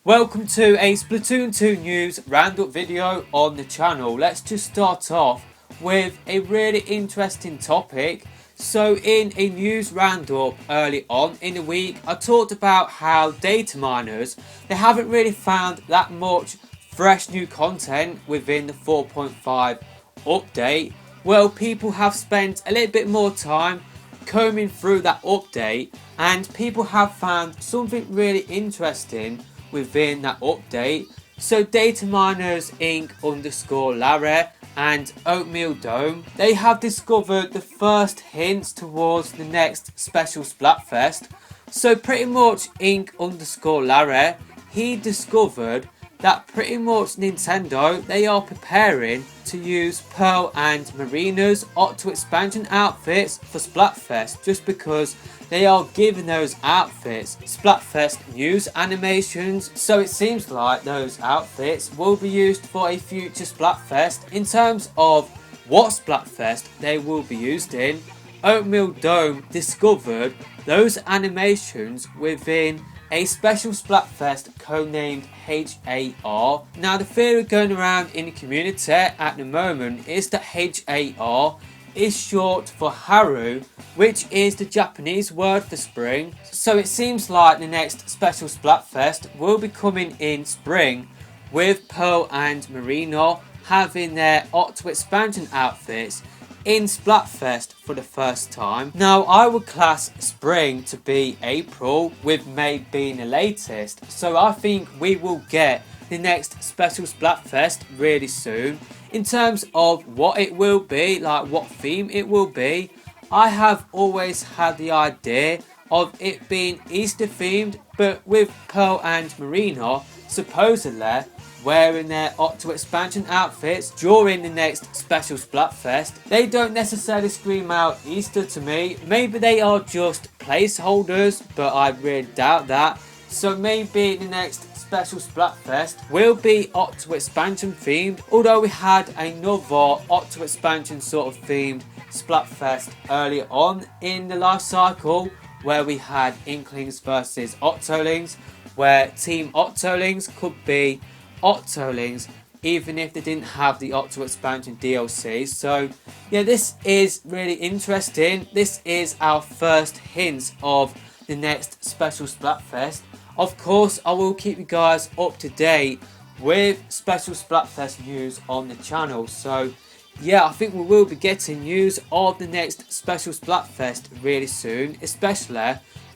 Welcome to a Splatoon 2 news roundup video on the channel. Let's just start off with a really interesting topic. So in a news roundup early on in the week, I talked about how data miners, they haven't really found that much fresh new content within the 4.5 update. Well, people have spent a little bit more time combing through that update, and people have found something really interesting within that update. So data miners Inc_Larry and Oatmeal Dome, they have discovered the first hints towards the next special Splatfest. So pretty much Inc_Larry, he discovered that pretty much Nintendo, they are preparing to use Pearl and Marina's Octo expansion outfits for Splatfest, just because they are giving those outfits Splatfest news animations. So it seems like those outfits will be used for a future Splatfest. In terms of what Splatfest they will be used in, Oatmeal Dome discovered those animations within a special Splatfest codenamed HAR. Now the theory going around in the community at the moment is that HAR is short for Haru, which is the Japanese word for spring. So it seems like the next special Splatfest will be coming in spring, with Pearl and Marina having their Octo expansion outfits in Splatfest for the first time. Now I would class spring to be April, with May being the latest, so I think we will get the next special Splatfest really soon. In terms of what it will be, like what theme it will be, I have always had the idea of it being Easter themed, but with Pearl and Marina supposedly wearing their Octo expansion outfits during the next special Splatfest. They don't necessarily scream out Easter to me. Maybe they are just placeholders, but I really doubt that. So maybe the next special Splatfest will be Octo expansion themed, although we had another Octo expansion sort of themed Splatfest earlier on in the life cycle, where we had Inklings versus Octolings, where Team Octolings could be Octolings even if they didn't have the Octo expansion DLC. So yeah, this is really interesting. This is our first hint of the next special Splatfest. Of course, I will keep you guys up to date with special Splatfest news on the channel. So yeah, I think we will be getting news of the next special Splatfest really soon, especially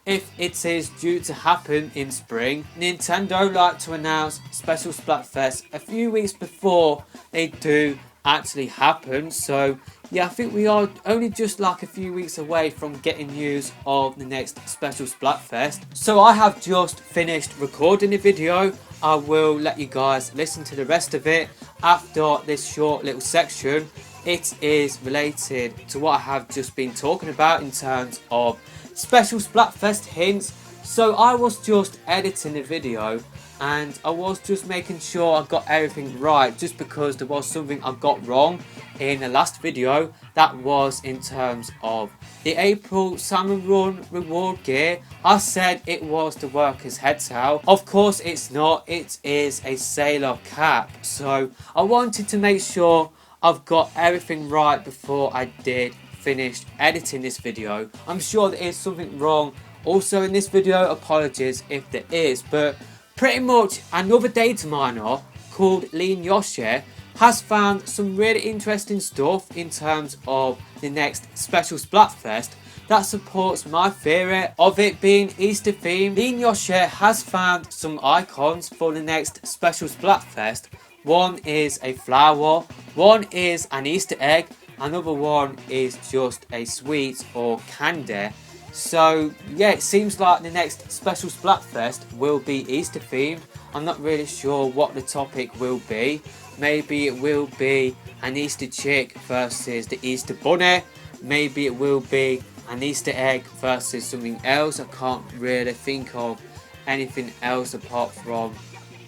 if it is due to happen in spring. Nintendo like to announce special Splatfest a few weeks before they do actually happen. So yeah, I think we are only just like a few weeks away from getting news of the next special Splatfest. So I have just finished recording the video. I will let you guys listen to the rest of it after this short little section. It is related to what I have just been talking about in terms of special Splatfest hints. So I was just editing the video and I was just making sure I got everything right, just because there was something I got wrong in the last video. That was in terms of the April Salmon Run reward gear. I said it was the worker's head towel. Of course it's not, it is a sailor cap. So I wanted to make sure I've got everything right before I did finished editing this video. I'm sure there is something wrong also in this video, apologies if there is, but pretty much another data miner called Lean Yoshi has found some really interesting stuff in terms of the next special Splatfest that supports my theory of it being Easter themed. Lean Yoshi has found some icons for the next special Splatfest. One is a flower, one is an Easter egg, another one is just a sweet or candy. So yeah, it seems like the next special Splatfest will be Easter themed. I'm not really sure what the topic will be. Maybe it will be an Easter chick versus the Easter bunny. Maybe it will be an Easter egg versus something else. I can't really think of anything else apart from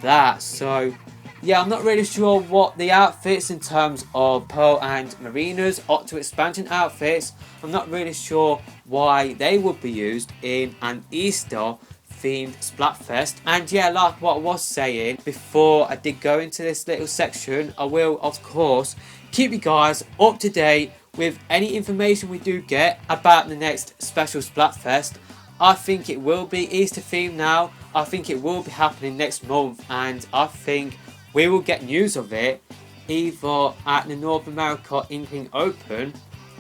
that. So yeah, I'm not really sure what the outfits in terms of Pearl and Marina's Octo expansion outfits. I'm not really sure why they would be used in an Easter themed Splatfest. And yeah, like what I was saying before I did go into this little section, I will of course keep you guys up to date with any information we do get about the next special Splatfest. I think it will be Easter themed now. I think it will be happening next month, and I think we will get news of it either at the North America Inkoming Open,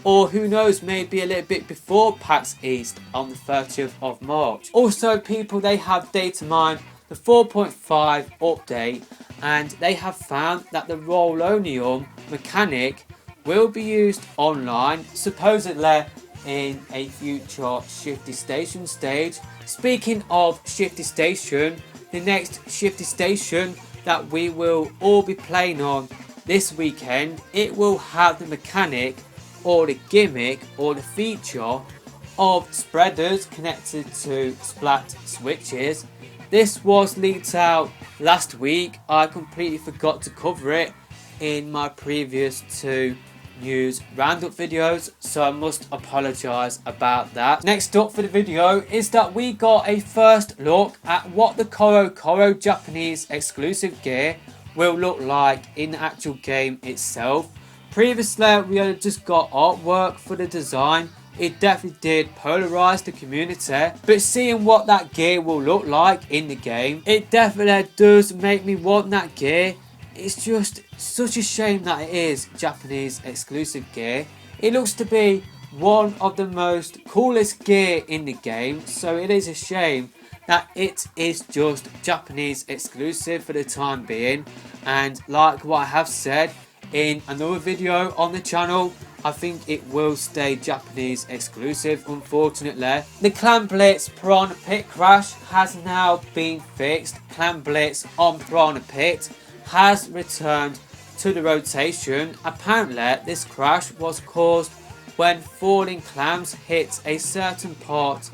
or who knows, maybe a little bit before PAX East on the 30th of March. Also, people, they have data mined the 4.5 update, and they have found that the Rollonium mechanic will be used online, supposedly in a future Shifty Station stage. Speaking of Shifty Station, the next Shifty Station that we will all be playing on this weekend, it will have the mechanic or the gimmick or the feature of spreaders connected to Splat switches. This was leaked out last week. I completely forgot to cover it in my previous two news roundup videos, so I must apologise about that. Next up for the video is that we got a first look at what the Koro Japanese exclusive gear will look like in the actual game itself. Previously we had just got artwork for the design. It definitely did polarize the community, but seeing what that gear will look like in the game, it definitely does make me want that gear. It's just such a shame that it is Japanese exclusive gear. It looks to be one of the most coolest gear in the game, so it is a shame that it is just Japanese exclusive for the time being. And like what I have said in another video on the channel, I think it will stay Japanese exclusive, unfortunately. The Clan Blitz Piranha Pit crash has now been fixed. Clan Blitz on Piranha Pit has returned to the rotation. Apparently this crash was caused when falling clams hit a certain part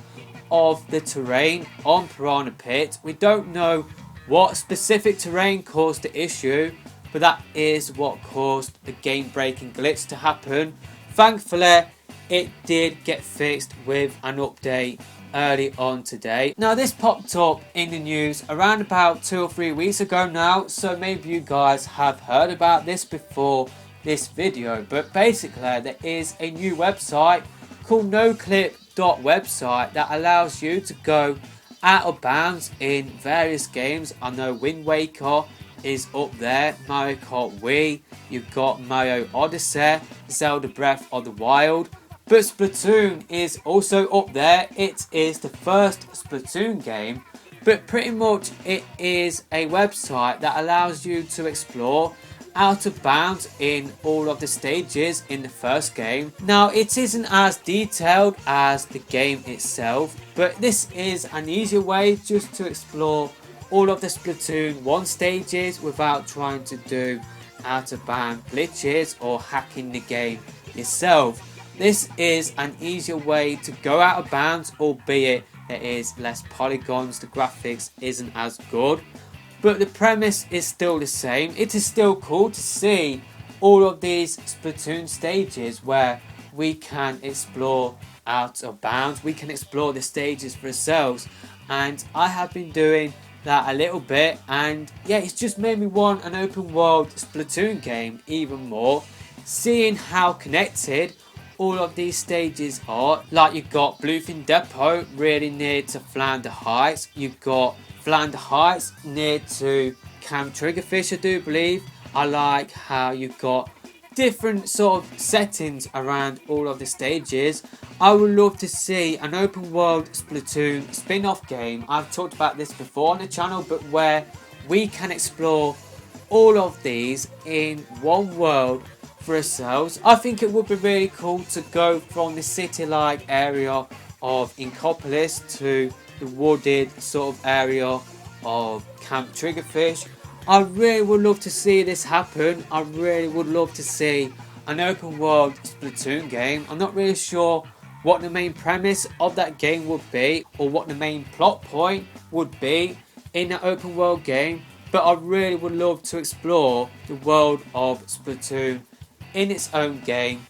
of the terrain on Piranha Pit. We don't know what specific terrain caused the issue, but that is what caused the game breaking glitch to happen. Thankfully it did get fixed with an update early on today. Now this popped up in the news around about 2 or 3 weeks ago now, so maybe you guys have heard about this before this video, but basically there is a new website called noclip.website that allows you to go out of bounds in various games. I know Wind Waker is up there, Mario Kart Wii, you've got Mario Odyssey, Zelda Breath of the Wild, but Splatoon is also up there. It is the first Splatoon game, but pretty much it is a website that allows you to explore out of bounds in all of the stages in the first game. Now it isn't as detailed as the game itself, but this is an easier way just to explore all of the Splatoon 1 stages without trying to do out of bound glitches or hacking the game itself. This is an easier way to go out of bounds, albeit there is less polygons, the graphics isn't as good, but the premise is still the same. It is still cool to see all of these Splatoon stages where we can explore out of bounds, we can explore the stages for ourselves, and I have been doing that a little bit, and yeah, it's just made me want an open world Splatoon game even more, seeing how connected all of these stages are. Like you've got Bluefin Depot really near to Flounder Heights, you've got Flounder Heights near to Camp Triggerfish, I do believe. I like how you've got different sort of settings around all of the stages. I would love to see an open world Splatoon spin-off game. I've talked about this before on the channel, but where we can explore all of these in one world for ourselves. I think it would be really cool to go from the city-like area of Inkopolis to the wooded sort of area of Camp Triggerfish. I really would love to see this happen. I really would love to see an open world Splatoon game. I'm not really sure what the main premise of that game would be or what the main plot point would be in that open world game, but I really would love to explore the world of Splatoon in its own game.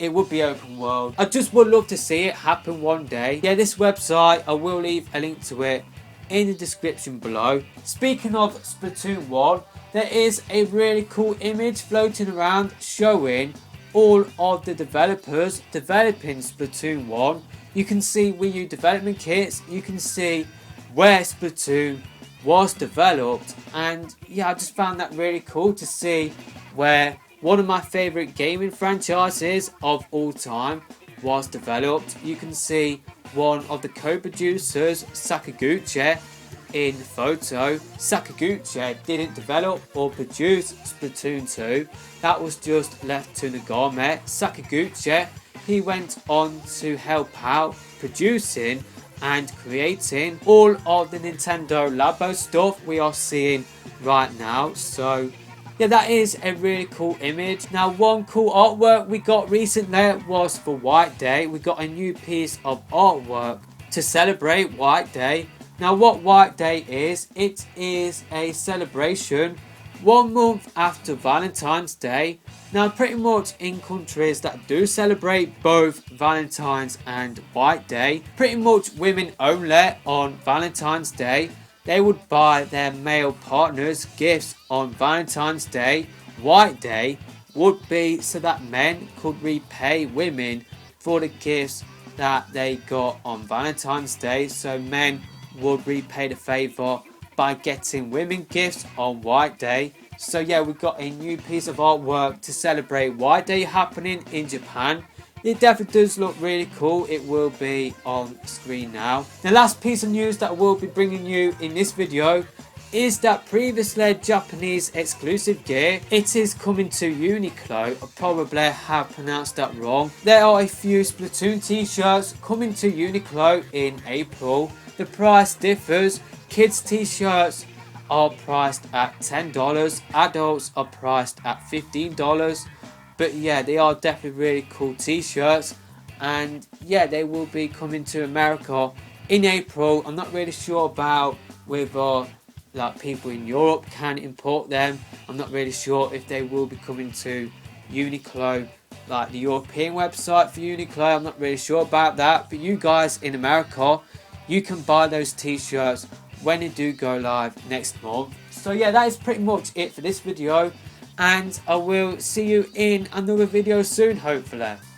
It would be open world. I just would love to see it happen one day. Yeah, this website, I will leave a link to it in the description below. Speaking of Splatoon 1, there is a really cool image floating around showing all of the developers developing Splatoon 1. You can see Wii U development kits, you can see where Splatoon was developed, and yeah, I just found that really cool to see where one of my favourite gaming franchises of all time was developed. You can see one of the co-producers, Sakaguchi, in the photo. Sakaguchi didn't develop or produce Splatoon 2, that was just left to Nagame. Sakaguchi, he went on to help out producing and creating all of the Nintendo Labo stuff we are seeing right now. So yeah, that is a really cool image. Now, one cool artwork we got recently was for White Day. We got a new piece of artwork to celebrate White Day. Now, what White Day is, it is a celebration 1 month after Valentine's Day. Now, pretty much in countries that do celebrate both Valentine's and White Day, pretty much women only on Valentine's Day, they would buy their male partners gifts on Valentine's Day. White Day would be so that men could repay women for the gifts that they got on Valentine's Day. So men would repay the favour by getting women gifts on White Day. So yeah, we've got a new piece of artwork to celebrate White Day happening in Japan. It definitely does look really cool. It will be on screen now. The last piece of news that I will be bringing you in this video is that previously Japanese exclusive gear, it is coming to Uniqlo. I probably have pronounced that wrong. There are a few Splatoon t-shirts coming to Uniqlo in April. The price differs. Kids t-shirts are priced at $10. Adults are priced at $15. But yeah, they are definitely really cool t-shirts, and yeah, they will be coming to America in April. I'm not really sure about whether like people in Europe can import them. I'm not really sure if they will be coming to Uniqlo, like the European website for Uniqlo. I'm not really sure about that, but you guys in America, you can buy those t-shirts when they do go live next month. So yeah, that is pretty much it for this video, and I will see you in another video soon, hopefully.